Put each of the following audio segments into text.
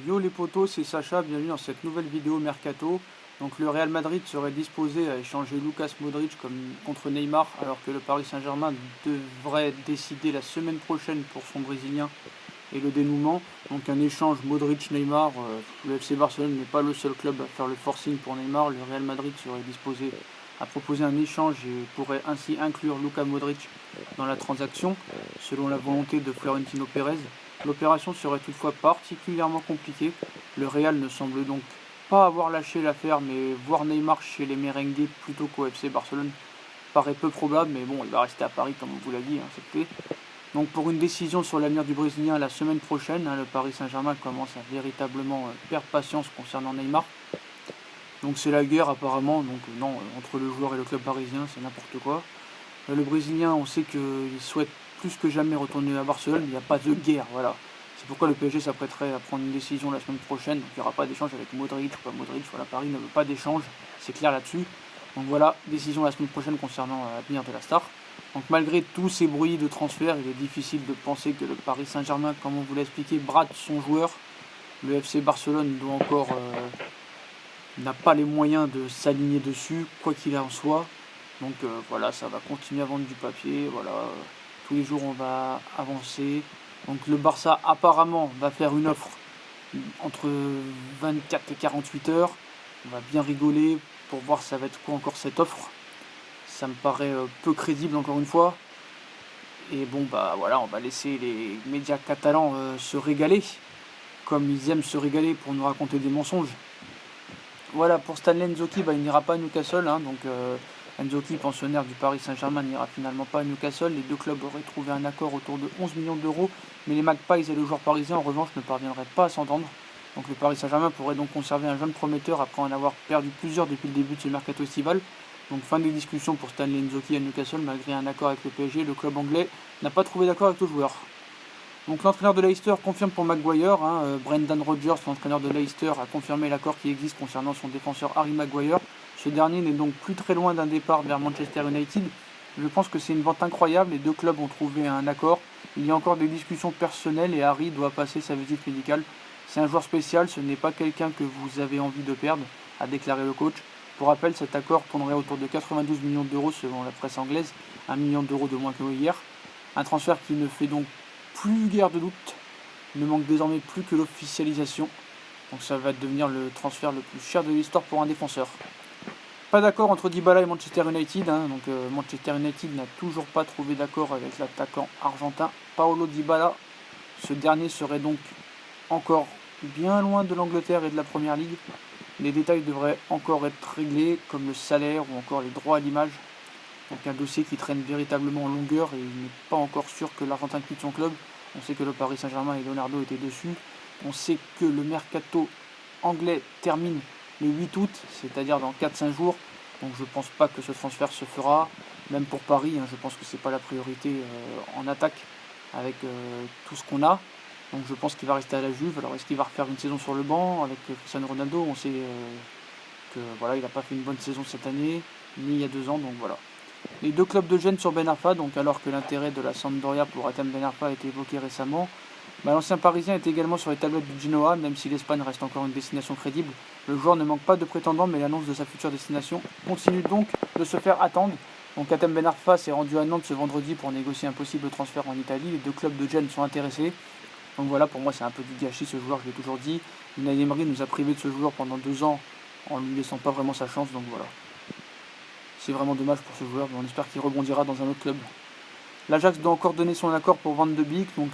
Yo les potos, c'est Sacha, bienvenue dans cette nouvelle vidéo Mercato. Donc le Real Madrid serait disposé à échanger Lucas Modric contre Neymar, alors que le Paris Saint-Germain devrait décider la semaine prochaine pour son Brésilien et le dénouement. Donc un échange Modric-Neymar, le FC Barcelone n'est pas le seul club à faire le forcing pour Neymar. Le Real Madrid serait disposé à proposer un échange et pourrait ainsi inclure Luka Modric dans la transaction, selon la volonté de Florentino Pérez. L'opération serait toutefois particulièrement compliquée. Le Real ne semble donc pas avoir lâché l'affaire, mais voir Neymar chez les merengues plutôt qu'au FC Barcelone paraît peu probable, mais bon, il va rester à Paris comme on vous l'a dit, c'est fait. Donc pour une décision sur l'avenir du Brésilien la semaine prochaine, le Paris Saint-Germain commence à véritablement perdre patience concernant Neymar. Donc c'est la guerre apparemment, donc non, entre le joueur et le club parisien, c'est n'importe quoi. Le Brésilien, on sait qu'il souhaite plus que jamais retourner à Barcelone, il n'y a pas de guerre, voilà. C'est pourquoi le PSG s'apprêterait à prendre une décision la semaine prochaine, donc il n'y aura pas d'échange avec Modric, voilà, Paris ne veut pas d'échange, c'est clair là-dessus. Donc voilà, décision la semaine prochaine concernant l'avenir de la star. Donc malgré tous ces bruits de transfert, il est difficile de penser que le Paris Saint-Germain, comme on vous l'a expliqué, brade son joueur. Le FC Barcelone doit encore n'a pas les moyens de s'aligner dessus, quoi qu'il en soit. Donc voilà, ça va continuer à vendre du papier, voilà, tous les jours on va avancer. Donc le Barça apparemment va faire une offre entre 24 et 48 heures. On va bien rigoler pour voir ça va être quoi encore cette offre. Ça me paraît peu crédible encore une fois. Et bon bah voilà, on va laisser les médias catalans se régaler, comme ils aiment se régaler pour nous raconter des mensonges. Voilà, pour Stanley Nzoki, il n'ira pas à Newcastle, donc Nzoki, pensionnaire du Paris Saint-Germain, n'ira finalement pas à Newcastle. Les deux clubs auraient trouvé un accord autour de 11 millions d'euros, mais les Magpies et le joueur parisien en revanche ne parviendraient pas à s'entendre. Donc le Paris Saint-Germain pourrait donc conserver un jeune prometteur après en avoir perdu plusieurs depuis le début de ce mercato estival. Donc fin des discussions pour Stanley Nzoki à Newcastle, malgré un accord avec le PSG, le club anglais n'a pas trouvé d'accord avec le joueur. Donc l'entraîneur de Leicester confirme pour Maguire, Brendan Rodgers, l'entraîneur de Leicester, a confirmé l'accord qui existe concernant son défenseur Harry Maguire. Ce dernier n'est donc plus très loin d'un départ vers Manchester United. Je pense que c'est une vente incroyable, les deux clubs ont trouvé un accord. Il y a encore des discussions personnelles et Harry doit passer sa visite médicale. C'est un joueur spécial, ce n'est pas quelqu'un que vous avez envie de perdre, a déclaré le coach. Pour rappel, cet accord tournerait autour de 92 millions d'euros selon la presse anglaise, 1 million d'euros de moins que hier. Un transfert qui ne fait donc plus guère de doute, il ne manque désormais plus que l'officialisation. Donc ça va devenir le transfert le plus cher de l'histoire pour un défenseur. Pas d'accord entre Dybala et Manchester United, Manchester United n'a toujours pas trouvé d'accord avec l'attaquant argentin Paulo Dybala. Ce dernier serait donc encore bien loin de l'Angleterre et de la Première Ligue. Les détails devraient encore être réglés, comme le salaire ou encore les droits à l'image. Donc un dossier qui traîne véritablement en longueur et il n'est pas encore sûr que l'Argentin quitte son club. On sait que le Paris Saint-Germain et Leonardo étaient dessus. On sait que le mercato anglais termine le 8 août, c'est-à-dire dans 4-5 jours. Donc je ne pense pas que ce transfert se fera. Même pour Paris, je pense que ce n'est pas la priorité en attaque avec tout ce qu'on a. Donc je pense qu'il va rester à la Juve. Alors est-ce qu'il va refaire une saison sur le banc avec Cristiano Ronaldo? On sait que voilà, il n'a pas fait une bonne saison cette année, ni il y a 2 ans, donc voilà. Les deux clubs de Gênes sur Ben Arfa, donc alors que l'intérêt de la Sampdoria pour Hatem Ben Arfa a été évoqué récemment, l'ancien Parisien est également sur les tablettes du Genoa, même si l'Espagne reste encore une destination crédible. Le joueur ne manque pas de prétendants, mais l'annonce de sa future destination continue donc de se faire attendre. Donc Hatem Ben Arfa s'est rendu à Nantes ce vendredi pour négocier un possible transfert en Italie. Les deux clubs de Gênes sont intéressés. Donc voilà, pour moi c'est un peu du gâchis ce joueur, je l'ai toujours dit. Unai Emery nous a privé de ce joueur pendant 2 ans en lui laissant pas vraiment sa chance, donc voilà. C'est vraiment dommage pour ce joueur, mais on espère qu'il rebondira dans un autre club. L'Ajax doit encore donner son accord pour Van de Beek, donc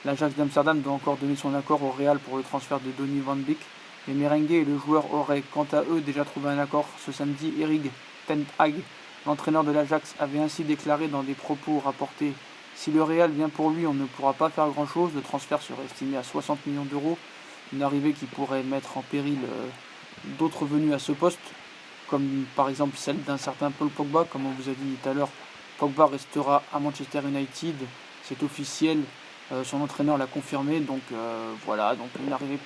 l'Ajax d'Amsterdam doit encore donner son accord au Real pour le transfert de Donny Van Beek. Les merengues et le joueur auraient quant à eux déjà trouvé un accord ce samedi. Erik ten Hag, l'entraîneur de l'Ajax, avait ainsi déclaré dans des propos rapportés: si le Real vient pour lui, on ne pourra pas faire grand chose. Le transfert serait estimé à 60 millions d'euros, une arrivée qui pourrait mettre en péril d'autres venues à ce poste, comme par exemple celle d'un certain Paul Pogba. Comme on vous a dit tout à l'heure, Pogba restera à Manchester United c'est officiel, son entraîneur l'a confirmé, donc voilà, donc une arrivée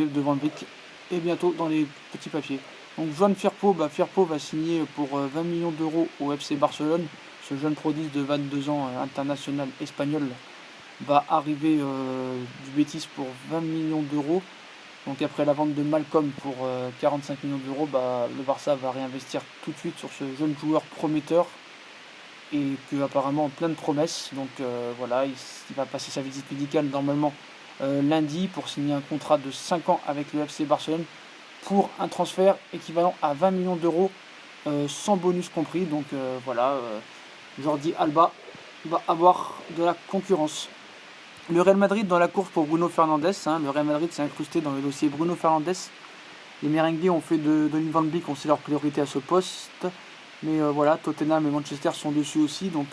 de Van Beek est bientôt dans les petits papiers. Donc Joan Firpo, Firpo va signer pour 20 millions d'euros au FC Barcelone. Ce jeune prodige de 22 ans international espagnol va arriver du Betis pour 20 millions d'euros. Donc après la vente de Malcolm pour 45 millions d'euros, le Barça va réinvestir tout de suite sur ce jeune joueur prometteur et que apparemment plein de promesses. Donc voilà, il va passer sa visite médicale normalement lundi pour signer un contrat de 5 ans avec le FC Barcelone pour un transfert équivalent à 20 millions d'euros sans bonus compris. Donc voilà, Jordi Alba va avoir de la concurrence. Le Real Madrid dans la course pour Bruno Fernandes. Le Real Madrid s'est incrusté dans le dossier Bruno Fernandes. Les Merengues ont fait de Donny van Beek, on sait leur priorité à ce poste. Mais voilà, Tottenham et Manchester sont dessus aussi. Donc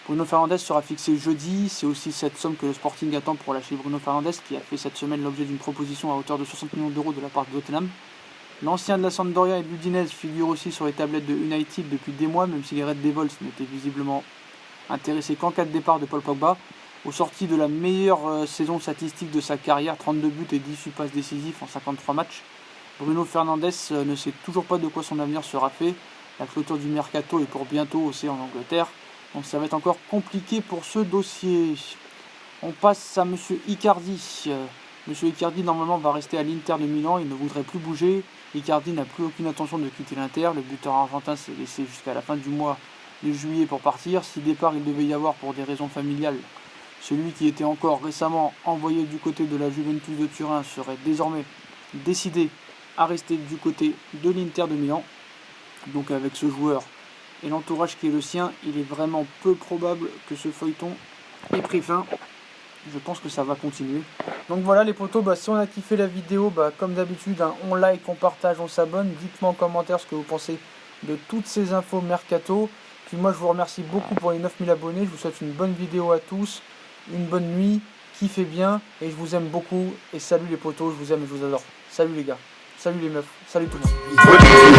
Bruno Fernandes sera fixé jeudi. C'est aussi cette somme que le Sporting attend pour lâcher Bruno Fernandes, qui a fait cette semaine l'objet d'une proposition à hauteur de 60 millions d'euros de la part de Tottenham. L'ancien de la Sampdoria et l'Udinese figure aussi sur les tablettes de United depuis des mois, même si les Red Devils n'étaient visiblement intéressés qu'en cas de départ de Paul Pogba. Au sorti de la meilleure saison statistique de sa carrière, 32 buts et 18 passes décisives en 53 matchs, Bruno Fernandes ne sait toujours pas de quoi son avenir sera fait. La clôture du mercato est pour bientôt aussi en Angleterre, donc ça va être encore compliqué pour ce dossier. On passe à Monsieur Icardi. Monsieur Icardi normalement va rester à l'Inter de Milan, il ne voudrait plus bouger. Icardi n'a plus aucune intention de quitter l'Inter, le buteur argentin s'est laissé jusqu'à la fin du mois de juillet pour partir. Si départ il devait y avoir pour des raisons familiales, celui qui était encore récemment envoyé du côté de la Juventus de Turin serait désormais décidé à rester du côté de l'Inter de Milan. Donc avec ce joueur et l'entourage qui est le sien, il est vraiment peu probable que ce feuilleton ait pris fin. Je pense que ça va continuer. Donc voilà les potos, si on a kiffé la vidéo, comme d'habitude, on like, on partage, on s'abonne. Dites-moi en commentaire ce que vous pensez de toutes ces infos mercato. Puis moi je vous remercie beaucoup pour les 9000 abonnés. Je vous souhaite une bonne vidéo à tous, une bonne nuit, kiffez bien et je vous aime beaucoup. Et salut les potos, je vous aime et je vous adore. Salut les gars, salut les meufs, salut tout le monde.